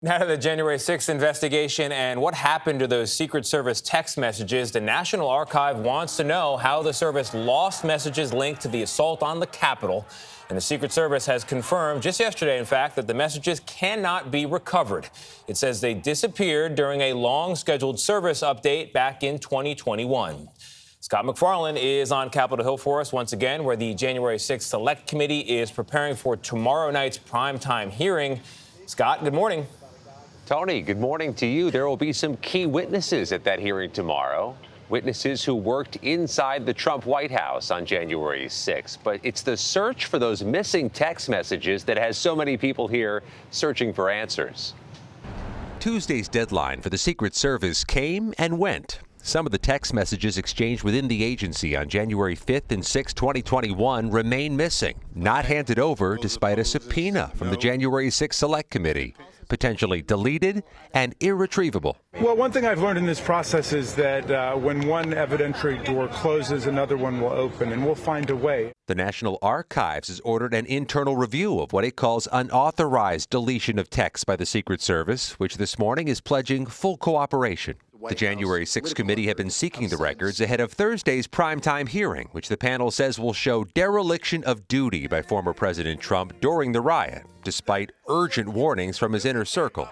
Now to the January 6th investigation and what happened to those Secret Service text messages. The National Archive wants to know how the service lost messages linked to the assault on the Capitol. And the Secret Service has confirmed just yesterday, in fact, that the messages cannot be recovered. It says they disappeared during a long scheduled service update back in 2021. Scott MacFarlane is on Capitol Hill for us once again, where the January 6th Select Committee is preparing for tomorrow night's primetime hearing. Scott, good morning. Tony, good morning to you. There will be some key witnesses at that hearing tomorrow. Witnesses who worked inside the Trump White House on January 6th. But it's the search for those missing text messages that has so many people here searching for answers. Tuesday's deadline for the Secret Service came and went. Some of the text messages exchanged within the agency on January 5th and 6th, 2021 remain missing, not handed over despite a subpoena from the January 6th Select Committee, potentially deleted and irretrievable. Well, one thing I've learned in this process is that when one evidentiary door closes, another one will open, and we'll find a way. The National Archives has ordered an internal review of what it calls unauthorized deletion of texts by the Secret Service, which this morning is pledging full cooperation. The January 6th committee have been seeking the records ahead of Thursday's primetime hearing, which the panel says will show dereliction of duty by former President Trump during the riot, despite urgent warnings from his inner circle.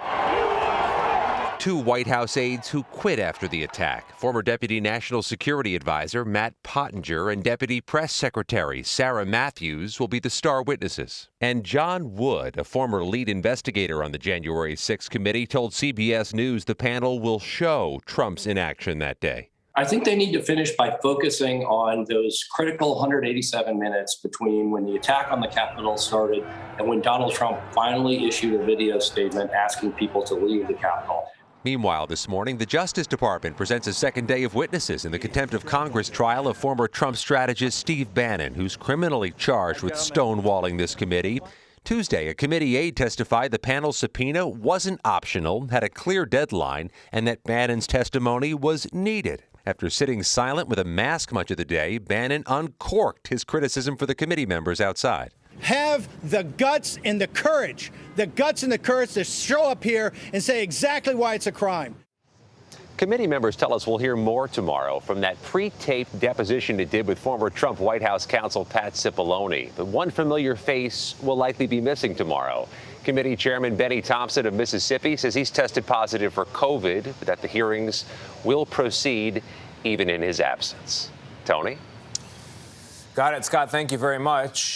Two White House aides who quit after the attack, former Deputy National Security Advisor Matt Pottinger and Deputy Press Secretary Sarah Matthews will be the star witnesses. And John Wood, a former lead investigator on the January 6th committee, told CBS News the panel will show Trump's inaction that day. I think they need to finish by focusing on those critical 187 minutes between when the attack on the Capitol started and when Donald Trump finally issued a video statement asking people to leave the Capitol. Meanwhile, this morning, the Justice Department presents a second day of witnesses in the contempt of Congress trial of former Trump strategist Steve Bannon, who's criminally charged with stonewalling this committee. Tuesday, a committee aide testified the panel's subpoena wasn't optional, had a clear deadline, and that Bannon's testimony was needed. After sitting silent with a mask much of the day, Bannon uncorked his criticism for the committee members outside. Have the guts and the courage to show up here and say exactly why it's a crime. Committee members tell us we'll hear more tomorrow from that pre-taped deposition it did with former Trump White House counsel Pat Cipollone. But one familiar face will likely be missing tomorrow. Committee Chairman Benny Thompson of Mississippi says he's tested positive for COVID, but that the hearings will proceed even in his absence. Tony? Got it, Scott. Thank you very much.